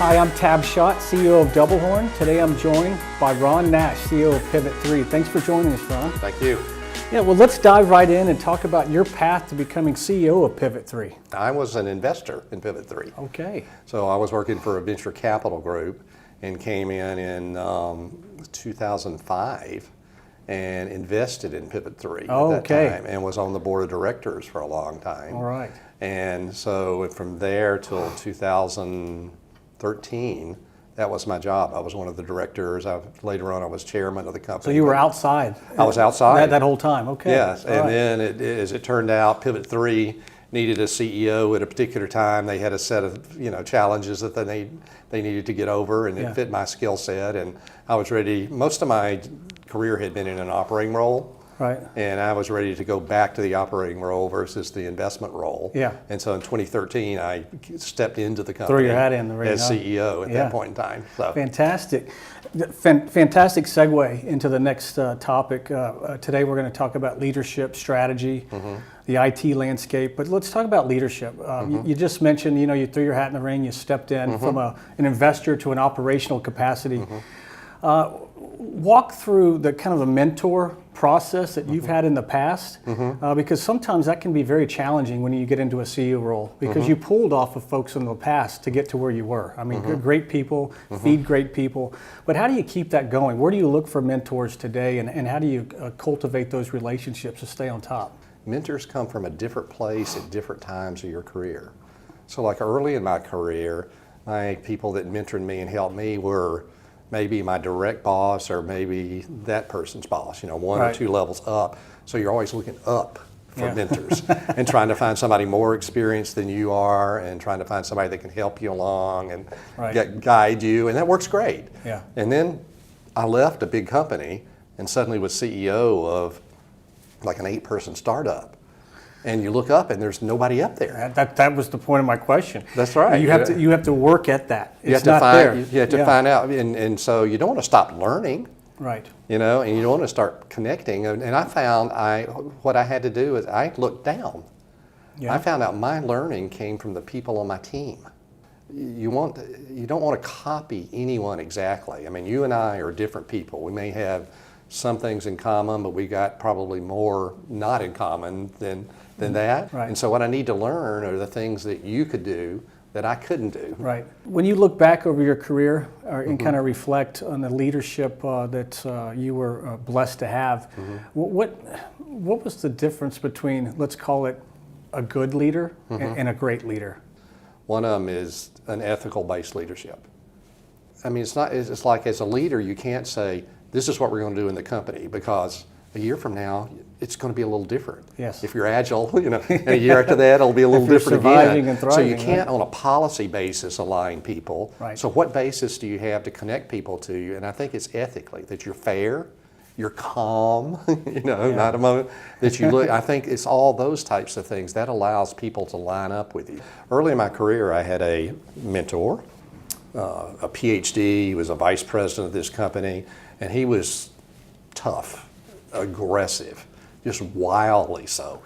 Hi, I'm Schadt, CEO of DoubleHorn. Today I'm joined by Ron Nash, CEO of Pivot3. Thanks for joining us, Ron. Thank you. Yeah, well, let's dive right in and talk about your path to becoming CEO of Pivot3. I was an investor in Pivot3. Okay. So I was working for a venture capital group and came in 2005 and invested in Pivot3 at that time and was on the board of directors for a long time. All right. And so from there till 2013, that was my job. I was one of the directors. Later on, I was chairman of the company. So you were outside? I was outside. That whole time, okay. Yes, and then as it turned out, Pivot3 needed a CEO at a particular time. They had a set of challenges that they needed to get over, and it fit my skill set. And I was ready. Most of my career had been in an operating role. Right. And I was ready to go back to the operating role versus the investment role. Yeah. And so in 2013, I stepped into the company. Throw your hat in the ring, as CEO at that point in time. So. Fantastic. Fantastic segue into the next topic. Today we're going to talk about leadership, strategy, the IT landscape. But let's talk about leadership. You just mentioned, you threw your hat in the ring, you stepped in from an investor to an operational capacity. Walk through the kind of the mentor process that you've had in the past, because sometimes that can be very challenging when you get into a CEO role, because you pulled off of folks in the past to get to where you were. I mean, great people, feed great people, but how do you keep that going? Where do you look for mentors today, and how do you cultivate those relationships to stay on top? Mentors come from a different place at different times of your career. So like early in my career, my people that mentored me and helped me were maybe my direct boss or maybe that person's boss, one or two levels up. So you're always looking up for mentors and trying to find somebody more experienced than you are and trying to find somebody that can help you along and guide you, and that works great. Yeah. And then I left a big company and suddenly was CEO of like an 8-person startup. And you look up and there's nobody up there. That was the point of my question. That's right. You have to work at that. It's not there. You have to find out, and so you don't want to stop learning. Right. And you don't want to start connecting. And I found what I had to do is I looked down. Yeah. I found out my learning came from the people on my team. You don't want to copy anyone exactly. I mean, you and I are different people. We may have some things in common, but we got probably more not in common than that. Right. And so what I need to learn are the things that you could do that I couldn't do. Right. When you look back over your career and kind of reflect on the leadership that you were blessed to have, what was the difference between, let's call it, a good leader and a great leader? One of them is an ethical-based leadership. I mean, it's like as a leader, you can't say, this is what we're going to do in the company, because a year from now, it's going to be a little different. Yes. If you're agile, and a year after that, it'll be a little different again. And thriving, so you can't, on a policy basis, align people. Right. So what basis do you have to connect people to you? And I think it's ethically, that you're fair, you're calm, not a moment that you look. I think it's all those types of things that allows people to line up with you. Early in my career, I had a mentor, a PhD. He was a vice president of this company, and he was tough, aggressive, just wildly so,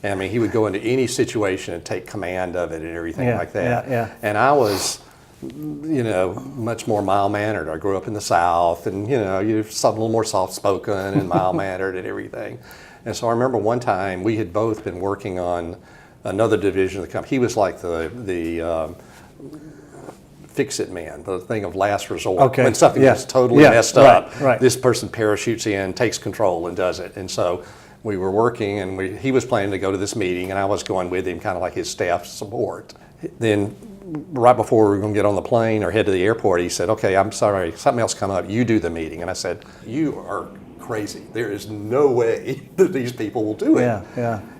I mean, he would go into any situation and take command of it and everything like that. And I was, much more mild-mannered. I grew up in the South, and, you're a little more soft-spoken and mild-mannered and everything. And so I remember one time we had both been working on another division of the company. He was like the fix-it man, the thing of last resort. Okay. When something is totally messed up, this person parachutes in, takes control, and does it. And so we were working, and he was planning to go to this meeting, and I was going with him, kind of like his staff support. Then right before we were going to get on the plane or head to the airport, he said, okay, I'm sorry, something else come up, you do the meeting. And I said, you are crazy. There is no way that these people will do it.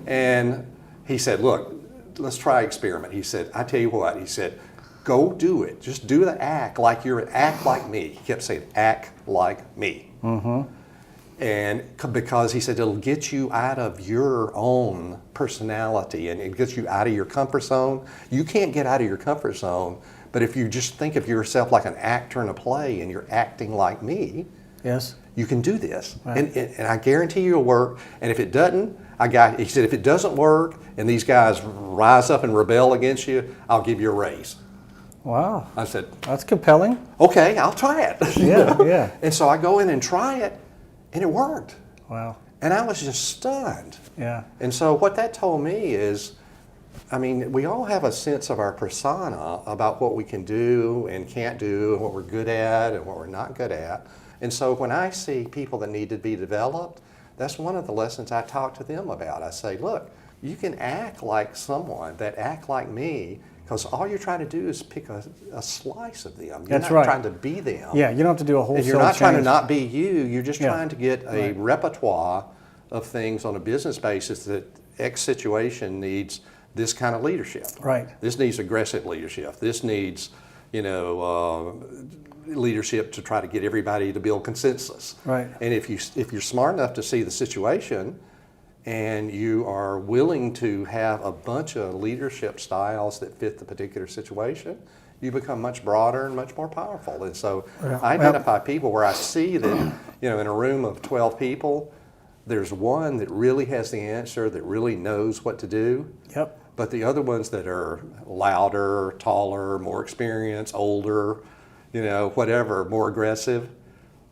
And he said, look, let's try experiment. He said, I tell you what, he said, go do it. Just do the act like me. He kept saying, act like me. And because he said it'll get you out of your own personality and it gets you out of your comfort zone. You can't get out of your comfort zone, but if you just think of yourself like an actor in a play and you're acting like me, you can do this. Right. And I guarantee you it'll work. And if it doesn't, he said, if it doesn't work and these guys rise up and rebel against you, I'll give you a raise. Wow. I said, That's compelling. okay, I'll try it. Yeah, yeah. And so I go in and try it, and it worked. Wow. And I was just stunned. Yeah. And so what that told me is, I mean, we all have a sense of our persona about what we can do and can't do and what we're good at and what we're not good at. And so when I see people that need to be developed, that's one of the lessons I talk to them about. I say, look, you can act like someone that act like me, because all you're trying to do is pick a slice of them. You're That's not right. trying to be them. Yeah, you don't have to do a whole And you're not trying to change. not be you. You're just Yeah. trying to get a Right. repertoire of things on a business basis that X situation needs this kind of leadership. Right. This needs aggressive leadership. This needs, leadership to try to get everybody to build consensus. Right. And if you're smart enough to see the situation, and you are willing to have a bunch of leadership styles that fit the particular situation, you become much broader and much more powerful. And so I identify people where I see that, in a room of 12 people, there's one that really has the answer, that really knows what to do. Yep. But the other ones that are louder, taller, more experienced, older, whatever, more aggressive,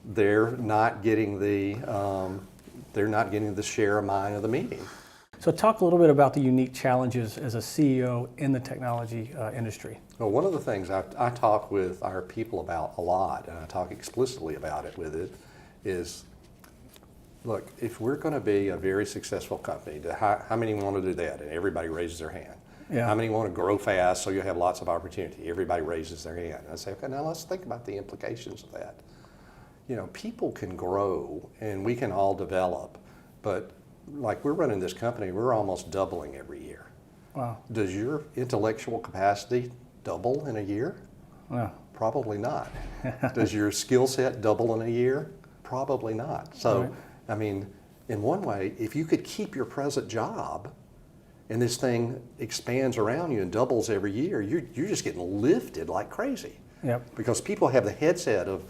they're not getting the share of mind of the meeting. So talk a little bit about the unique challenges as a CEO in the technology industry. Well, one of the things I talk with our people about a lot, and I talk explicitly about it with it, is, look, if we're going to be a very successful company, how many want to do that? And everybody raises their hand. Yeah. How many want to grow fast so you'll have lots of opportunity? Everybody raises their hand. And I say, okay, now let's think about the implications of that. People can grow and we can all develop, but like we're running this company, we're almost doubling every year. Wow. Does your intellectual capacity double in a year? Yeah. Probably not. Does your skill set double in a year? Probably not. So, Right. I mean, in one way, if you could keep your present job and this thing expands around you and doubles every year, you're just getting lifted like crazy. Yep. Because people have the headset of,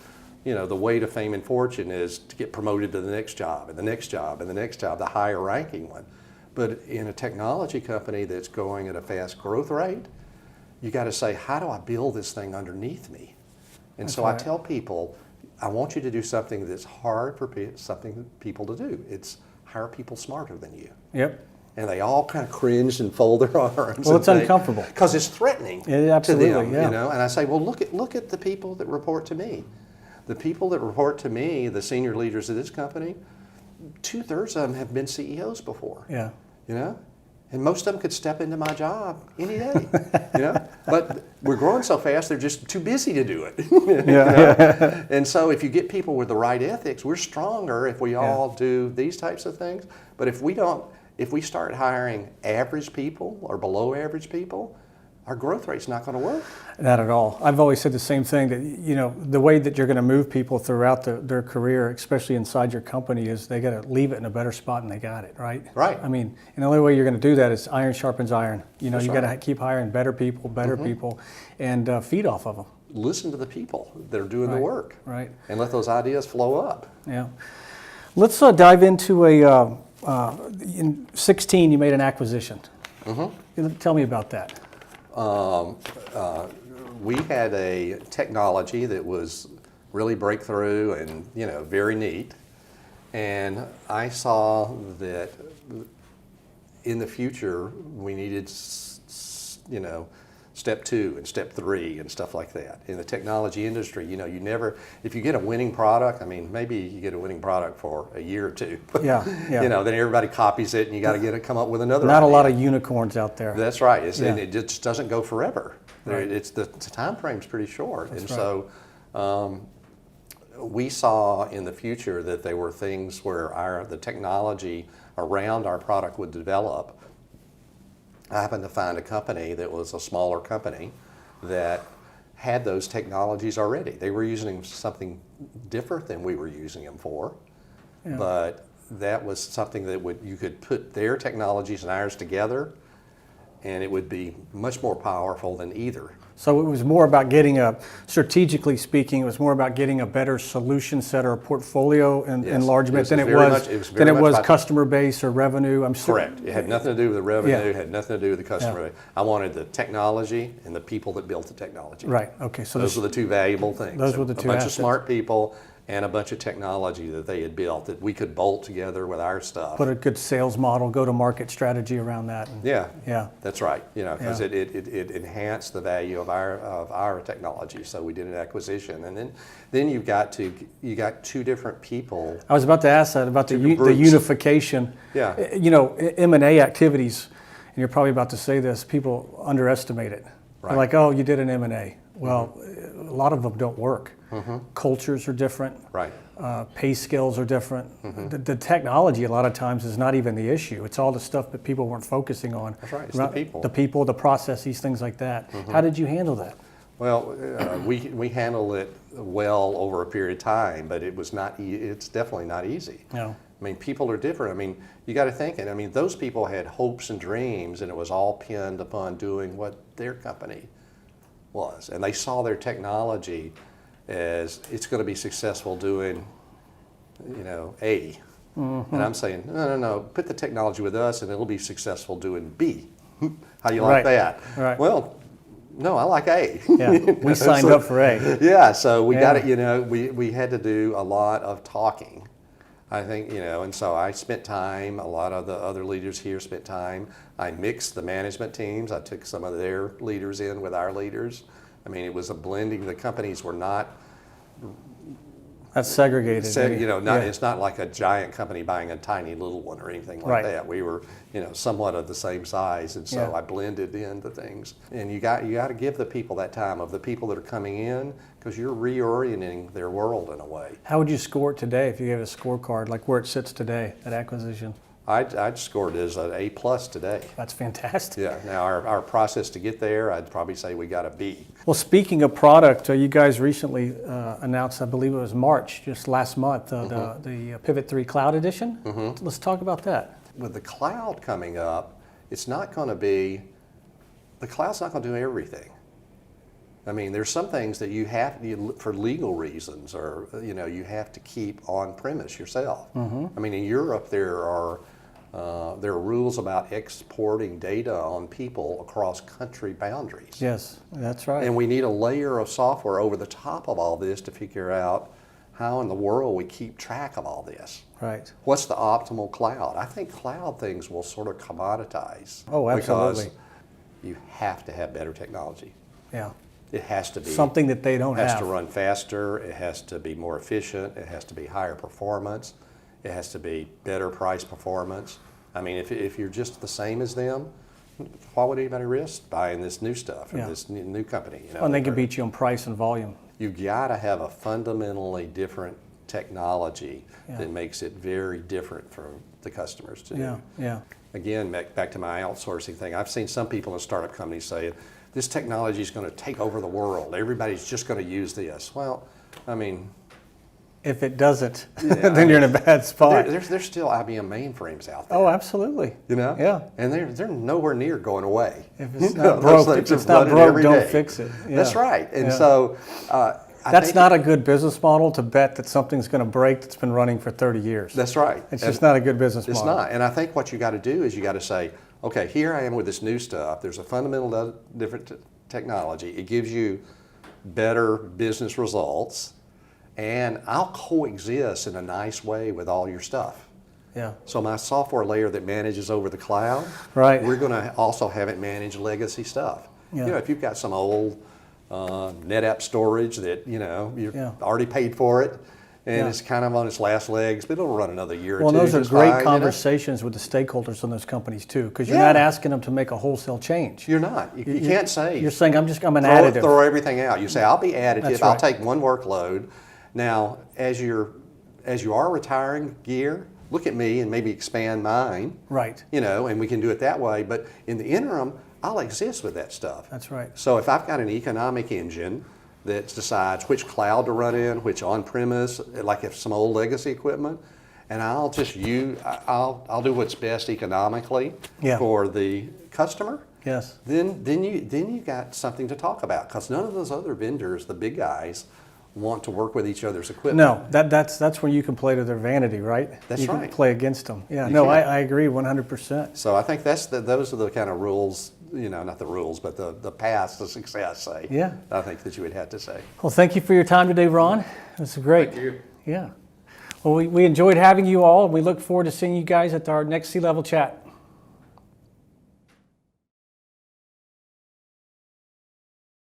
the way to fame and fortune is to get promoted to the next job and the next job and the next job, the higher ranking one. But in a technology company that's going at a fast growth rate, you got to say, how do I build this thing underneath me? And so right. I tell people, I want you to do something that's hard for people to do. It's hire people smarter than you. Yep. And they all kind of cringe and fold their arms. Well, it's uncomfortable. Because it's threatening Absolutely, to them, yeah. And I say, well, look at the people that report to me. The people that report to me, the senior leaders of this company, 2/3 of them have been CEOs before. Yeah. And most of them could step into my job any day. But we're growing so fast, they're just too busy to do it. Yeah. And so if you get people with the right ethics, we're stronger if we all do these types of things. But if we start hiring average people or below average people, our growth rate's not going to work. Not at all. I've always said the same thing, that the way that you're going to move people throughout their career, especially inside your company, is they got to leave it in a better spot than they got it, right? Right. I mean, and the only way you're going to do that is iron sharpens iron. You That's got to right. keep hiring better people, and feed off of them. Listen to the people that are doing the Right. work. Right. And let those ideas flow up. Yeah. Let's dive into in 2016 you made an acquisition. Tell me about that. We had a technology that was really breakthrough and very neat, and I saw that in the future we needed step 2 and step 3 and stuff like that. In the technology industry, if you get a winning product, I mean, maybe you get a winning product for a year or two. Yeah. Then everybody copies it and you got to come up with another Not idea. a lot of unicorns out there. That's right. And Yeah. it just doesn't go forever. Right. It's the time frame's pretty short. That's and right. so we saw in the future that there were things where the technology around our product would develop. I happened to find a company that was a smaller company that had those technologies already. They were using something different than we were using them for, but that was something that you could put their technologies and ours together, and it would be much more powerful than either. So it was more about strategically speaking, it was more about getting a better solution set or a portfolio enlargement than it was customer base or revenue. Correct. It had nothing to do with the revenue. Yeah. It had nothing to do with the customer. Yeah. I wanted the technology and the people that built the technology. Right. Okay. So those were the two valuable things. Those were the two A bunch assets. of smart people and a bunch of technology that they had built that we could bolt together with our stuff. Put a good sales model, go-to-market strategy around that. Yeah. That's right. Because it enhanced the value of our technology. So we did an acquisition, and then you got two different people. I was about to ask that about the unification. Yeah. M&A activities, and you're probably about to say this. People underestimate it. Right. They're like, oh, you did an M&A. Well, a lot of them don't work. Cultures are different. Right. Pay scales are different. The technology a lot of times is not even the issue. It's all the stuff that people weren't focusing on. That's right. It's the people. The people, the processes, things like that. How did you handle that? Well, we handled it well over a period of time, but it's definitely not easy. No. I mean, people are different. I mean, you got to think it. I mean, those people had hopes and dreams, and it was all pinned upon doing what their company was. And they saw their technology as it's going to be successful doing, A. And I'm saying, no, put the technology with us and it'll be successful doing B. How do you like that? Right. Well, no, I like A. Yeah, we signed up for A. Yeah, so we got it, we had to do a lot of talking. I think, and so I spent time, a lot of the other leaders here spent time. I mixed the management teams. I took some of their leaders in with our leaders. I mean, it was a blending. The companies were not... That's segregated. It's not like a giant company buying a tiny little one or anything like that. We were, somewhat of the same size, and so I blended into things. And you got to give the people that time of the people that are coming in, because you're reorienting their world in a way. How would you score it today if you gave a scorecard, like where it sits today at acquisition? I'd score it as an A+ today. That's fantastic. Yeah. Now our process to get there, I'd probably say we got a B. Well, speaking of product, you guys recently announced, I believe it was March, just last month, the Pivot3 Cloud Edition. Let's talk about that. With the cloud coming up, it's not going to be, the cloud's not going to do everything. I mean, there's some things that you have to, for legal reasons, or you have to keep on premise yourself. I mean, in Europe there are rules about exporting data on people across country boundaries. Yes, that's right. And we need a layer of software over the top of all this to figure out how in the world we keep track of all this. Right. What's the optimal cloud? I think cloud things will sort of commoditize. Oh, absolutely. Because you have to have better technology. Yeah. It has to be. Something that they don't have. It has to run faster, it has to be more efficient, it has to be higher performance, it has to be better price performance. I mean, if you're just the same as them, why would anybody risk buying this new stuff and this new company? And they can beat you on price and volume. You got to have a fundamentally different technology that makes it very different for the customers to do. Yeah. Again, back to my outsourcing thing, I've seen some people in startup companies say, this technology is going to take over the world. Everybody's just going to use this. Well, I mean... If it doesn't, then you're in a bad spot. There's still IBM mainframes out there. Oh, absolutely. Yeah. And they're nowhere near going away. If it's not broke, don't fix it. Yeah. That's right. And so... that's not a good business model, to bet that something's going to break that's been running for 30 years. That's right. It's just not a good business model. It's not. And I think what you got to do is you got to say, okay, here I am with this new stuff. There's a fundamental different technology. It gives you better business results, and I'll coexist in a nice way with all your stuff. Yeah. So my software layer that manages over the cloud, we're going to also have it manage legacy stuff. Yeah. If you've got some old NetApp storage that you've already paid for it, and it's kind of on its last legs, but it'll run another year or two. Well, those are great conversations with the stakeholders on those companies too, because you're not asking them to make a wholesale change. You're not. You can't say. You're saying I'm an additive. Throw everything out. You say I'll be additive. That's I'll right. take one workload. Now, as you are retiring gear, look at me and maybe expand mine. Right. And we can do it that way. But in the interim, I'll exist with that stuff. That's right. So if I've got an economic engine that decides which cloud to run in, which on-premise, like if some old legacy equipment, and I'll do what's best economically for the customer. Yes. then you got something to talk about, because none of those other vendors, the big guys, want to work with each other's equipment. No, that's where you can play to their vanity, right? That's you right. can play against them. Yeah, You no, can. I agree 100%. So I think those are the kind of rules, not the rules, but the paths to success, say. Yeah. I think that you would have to say. Well, thank you for your time today, Ron. This is great. Thank you. Yeah. Well, we enjoyed having you all. We look forward to seeing you guys at our next C-Level chat.